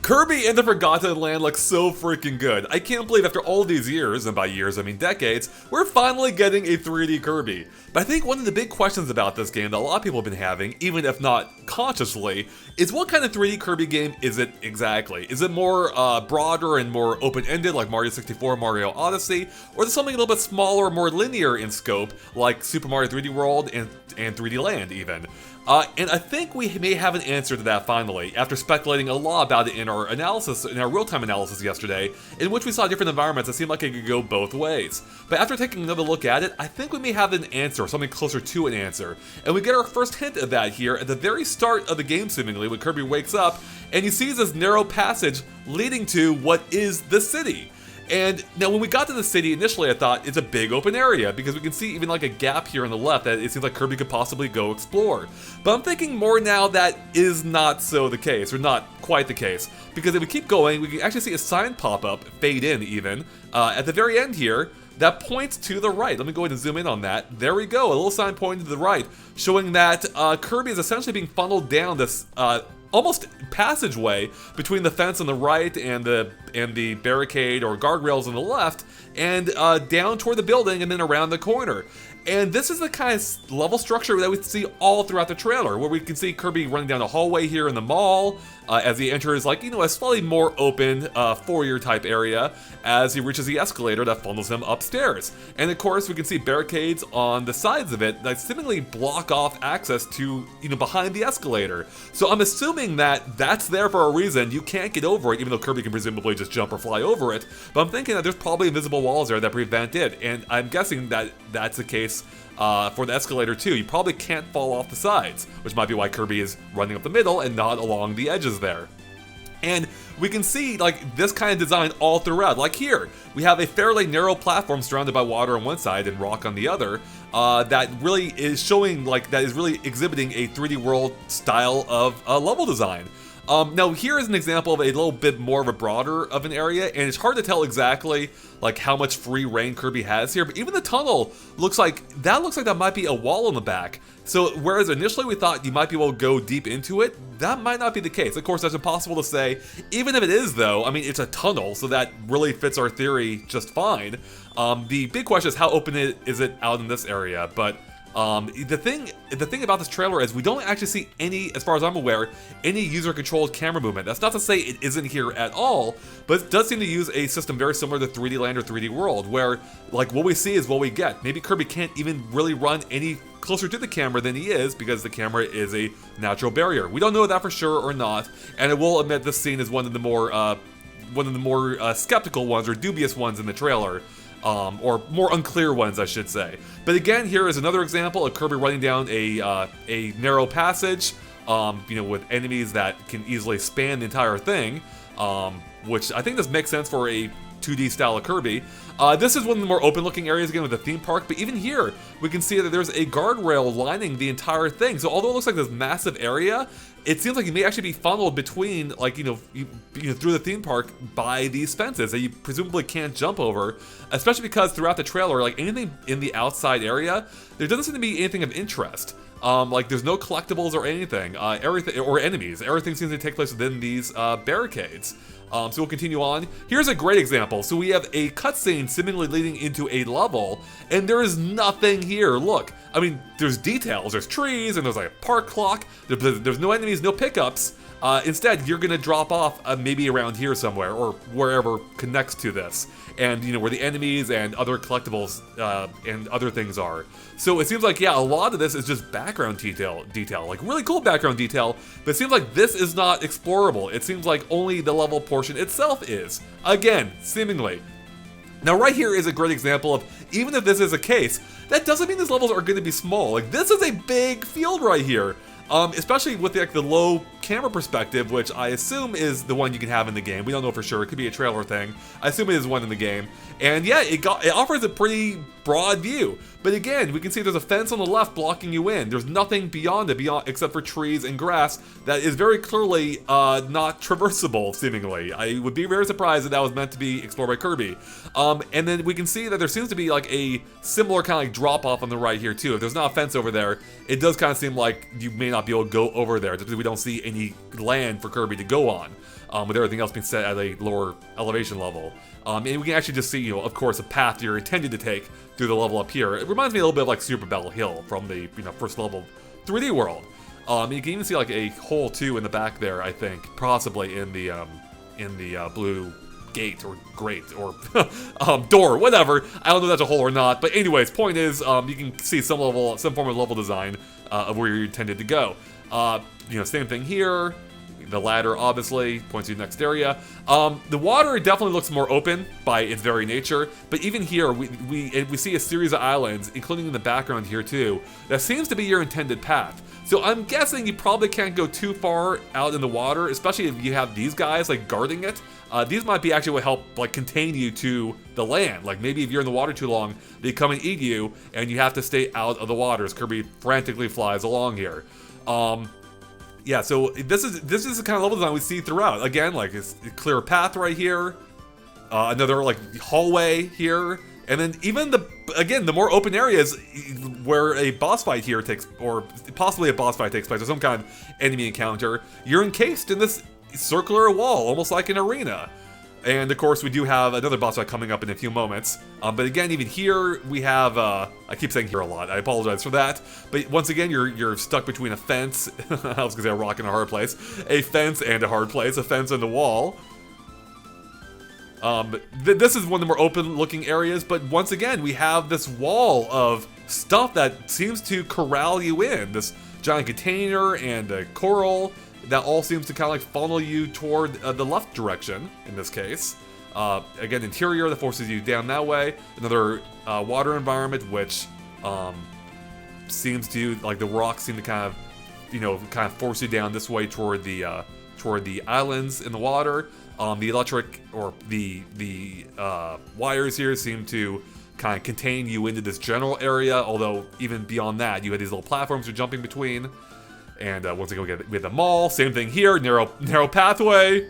Kirby and the Forgotten Land looks so freaking good. I can't believe after all these years, and by years I mean decades, we're finally getting a 3D Kirby. But I think one of the big questions about this game that a lot of people have been having, even if not consciously, is what kind of 3D Kirby game is it exactly? Is it more broader and more open-ended like Mario 64, Mario Odyssey, or is it something a little bit smaller, more linear in scope like Super Mario 3D World and 3D Land even? And I think we may have an answer to that finally, after speculating a lot about it in our analysis, in our real-time analysis yesterday, in which we saw different environments that seemed like it could go both ways. But after taking another look at it, I think we may have an answer, something closer to an answer. And we get our first hint of that here at the very start of the game, seemingly, when Kirby wakes up, and he sees this narrow passage leading to what is the city. And now when we got to the city, initially I thought it's a big open area because we can see even like a gap here on the left that it seems like Kirby could possibly go explore. But I'm thinking more now that is not so the case, or not quite the case. Because if we keep going, we can actually see a sign pop up, fade in even, at the very end here, that points to the right. Let me go ahead and zoom in on that. There we go, a little sign pointing to the right, showing that Kirby is essentially being funneled down this almost passageway between the fence on the right and the barricade or guardrails on the left, and down toward the building and then around the corner. And this is the kind of level structure that we see all throughout the trailer, where we can see Kirby running down a hallway here in the mall as he enters, like, you know, a slightly more open foyer type area as he reaches the escalator that funnels him upstairs. And of course, we can see barricades on the sides of it that seemingly block off access to, you know, behind the escalator. So I'm assuming that that's there for a reason. You can't get over it, even though Kirby can presumably just jump or fly over it. But I'm thinking that there's probably invisible walls there that prevent it, and I'm guessing that that's the case for the escalator too. You probably can't fall off the sides, which might be why Kirby is running up the middle and not along the edges there. And we can see like this kind of design all throughout. Like here, we have a fairly narrow platform surrounded by water on one side and rock on the other, that really is showing, like, that is really exhibiting a 3D world style of level design. Now here is an example of a little bit more of a broader of an area, and it's hard to tell exactly like how much free reign Kirby has here, but even the tunnel looks like that might be a wall in the back. So whereas initially we thought you might be able to go deep into it, that might not be the case. Of course, that's impossible to say. Even if it is though, I mean, it's a tunnel, so that really fits our theory just fine. The big question is how open is it out in this area, but the thing about this trailer is we don't actually see any, as far as I'm aware, any user-controlled camera movement. That's not to say it isn't here at all, but it does seem to use a system very similar to 3D Land or 3D World, where like what we see is what we get. Maybe Kirby can't even really run any closer to the camera than he is because the camera is a natural barrier. We don't know that for sure or not, and I will admit this scene is one of the more skeptical ones or dubious ones in the trailer. Or more unclear ones, I should say. But again, here is another example of Kirby running down a narrow passage, you know, with enemies that can easily span the entire thing, which I think this makes sense for a 2D style of Kirby. This is one of the more open-looking areas again with the theme park, but even here, we can see that there's a guardrail lining the entire thing. So although it looks like this massive area, it seems like you may actually be funneled between, like, you know, through the theme park by these fences that you presumably can't jump over, especially because throughout the trailer, like anything in the outside area, there doesn't seem to be anything of interest. Like there's no collectibles or anything, everything or enemies. Everything seems to take place within these barricades. So we'll continue on. Here's a great example. So we have a cutscene seemingly leading into a level, and there is nothing here. Look, I mean, there's details. There's trees, and there's like a park clock. There's no enemies, no pickups. Instead, you're gonna drop off maybe around here somewhere, or wherever connects to this, and you know where the enemies and other collectibles and other things are. So it seems like, yeah, a lot of this is just background detail, like really cool background detail, but it seems like this is not explorable. It seems like only the level portion itself is. Again, seemingly. Now right here is a great example of, even if this is a case, that doesn't mean these levels are going to be small. Like, this is a big field right here. Especially with the low camera perspective, which I assume is the one you can have in the game. We don't know for sure. It could be a trailer thing. I assume it is one in the game. And yeah, it offers a pretty broad view. But again, we can see there's a fence on the left blocking you in. There's nothing beyond it, except for trees and grass that is very clearly not traversable, seemingly. I would be very surprised if that was meant to be explored by Kirby. And then we can see that there seems to be like a similar kind of like drop off on the right here too. If there's not a fence over there, it does kind of seem like you may not be able to go over there just because we don't see any tiny land for Kirby to go on, with everything else being set at a lower elevation level. And we can actually just see, you know, of course, a path you're intended to take through the level up here. It reminds me a little bit of like Super Battle Hill from the, you know, first level 3D world. You can even see like a hole too in the back there, I think, possibly in the blue gate or grate or door, whatever. I don't know if that's a hole or not, but anyways, point is, you can see some form of level design of where you're intended to go. You know, same thing here. The ladder obviously points to the next area. The water definitely looks more open by its very nature, but even here we see a series of islands, including in the background here too, that seems to be your intended path. So I'm guessing you probably can't go too far out in the water, especially if you have these guys like guarding it. These might be actually what help like contain you to the land. Like maybe if you're in the water too long, they come and eat you, and you have to stay out of the water as Kirby frantically flies along here. Yeah, so this is the kind of level design we see throughout. Again, like it's a clear path right here, another like hallway here, and then even the more open areas where a boss fight here takes, or possibly a boss fight takes place, or some kind of enemy encounter. You're encased in this circular wall, almost like an arena. And of course, we do have another boss fight coming up in a few moments. But again, even here, we have, I keep saying here a lot, I apologize for that. But once again, you're stuck between a fence, I was gonna say a rock and a hard place, a fence and a hard place, a fence and a wall. This is one of the more open looking areas, but once again, we have this wall of stuff that seems to corral you in. This giant container and a coral that all seems to kind of like funnel you toward the left direction, in this case. Again, interior that forces you down that way. Another water environment, which seems to, like the rocks seem to kind of, you know, force you down this way toward the islands in the water. The electric, or the wires here seem to kind of contain you into this general area, although even beyond that, you have these little platforms you're jumping between. And once again, we have the mall. Same thing here, narrow pathway.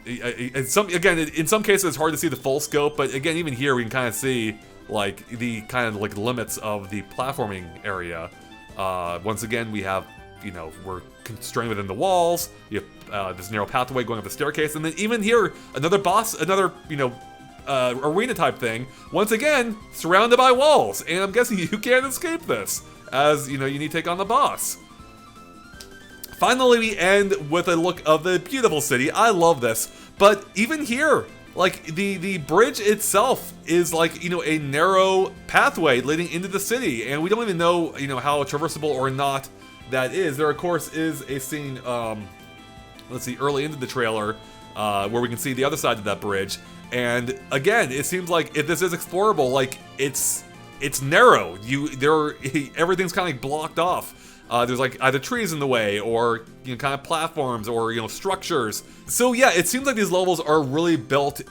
In some cases, it's hard to see the full scope, but again, even here, we can kind of see like the kind of like limits of the platforming area. Once again, we have, you know, we're constrained within the walls. You have this narrow pathway going up the staircase, and then even here, another you know, arena type thing. Once again, surrounded by walls, and I'm guessing you can't escape this, as you know, you need to take on the boss. Finally, we end with a look of the beautiful city. I love this, but even here, like the bridge itself is like, you know, a narrow pathway leading into the city, and we don't even know, you know, how traversable or not that is. There, of course, is a scene, let's see, early into the trailer, where we can see the other side of that bridge. And again, it seems like if this is explorable, like it's narrow. Everything's kind of like blocked off. There's like either trees in the way, or, you know, kind of platforms, or, you know, structures. So yeah, it seems like these levels are really built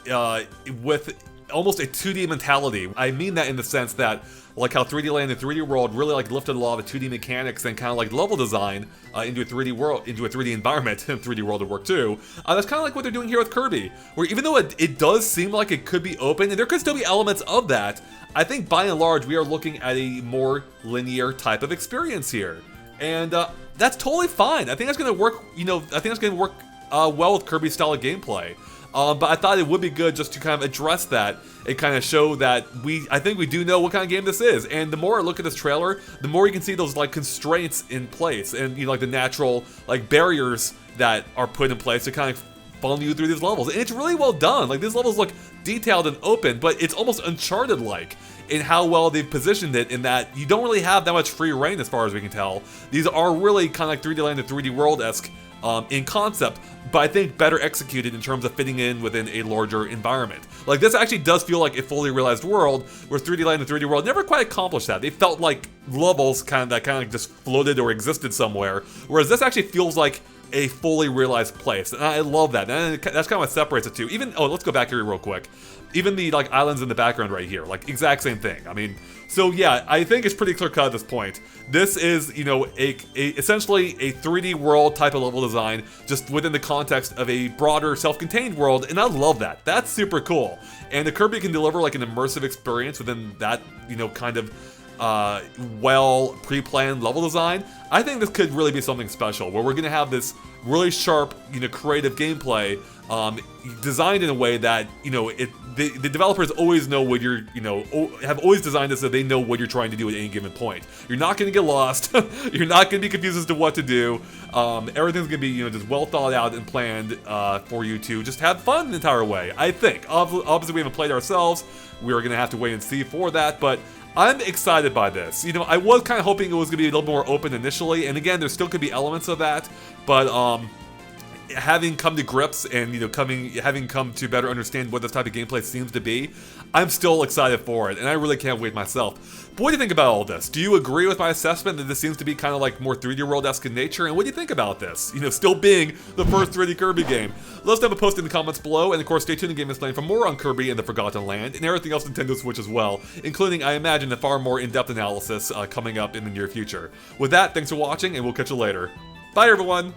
with almost a 2D mentality. I mean that in the sense that, like how 3D Land and 3D World really like lifted a lot of 2D mechanics and kind of like level design into a 3D world, into a 3D environment, and 3D World would work too. That's kind of like what they're doing here with Kirby, where even though it does seem like it could be open, and there could still be elements of that, I think by and large we are looking at a more linear type of experience here. And that's totally fine. I think that's going to work, you know, I think that's going to work well with Kirby's style of gameplay. But I thought it would be good just to kind of address that and kind of show that I think we do know what kind of game this is. And the more I look at this trailer, the more you can see those like constraints in place, and, you know, like the natural like barriers that are put in place to kind of funnel you through these levels. And it's really well done. Like, these levels look detailed and open, but it's almost Uncharted-like in how well they've positioned it, in that you don't really have that much free reign as far as we can tell. These are really kind of like 3D Land and 3D World-esque in concept, but I think better executed in terms of fitting in within a larger environment. Like, this actually does feel like a fully realized world, where 3D Land and 3D World never quite accomplished that. They felt like levels that kind of just floated or existed somewhere, whereas this actually feels like a fully realized place, and I love that. And that's kind of what separates it too. Even, oh, let's go back here real quick. Even the like islands in the background right here, like exact same thing. I mean, so yeah, I think it's pretty clear cut at this point. This is, you know, essentially a 3D world type of level design, just within the context of a broader self-contained world, and I love that. That's super cool. And the Kirby can deliver like an immersive experience within that, you know, kind of well pre-planned level design, I think this could really be something special, where we're gonna have this really sharp, creative gameplay designed in a way that, the developers always know what you're, have always designed it so they know what you're trying to do at any given point. You're not going to get lost. You're not going to be confused as to what to do. Everything's going to be, just well thought out and planned for you to just have fun the entire way, I think. Obviously, we haven't played ourselves. We're going to have to wait and see for that, but I'm excited by this. I was kind of hoping it was going to be a little more open initially, and again, there still could be elements of that, but having come to grips and having come to better understand what this type of gameplay seems to be, I'm still excited for it, and I really can't wait myself. But what do you think about all this? Do you agree with my assessment that this seems to be kind of like more 3D World-esque in nature? And what do you think about this? Still being the first 3D Kirby game. Let us know a post in the comments below, and of course, stay tuned to GameXplain for more on Kirby and the Forgotten Land, and everything else Nintendo Switch as well, including, I imagine, a far more in-depth analysis coming up in the near future. With that, thanks for watching, and we'll catch you later. Bye, everyone!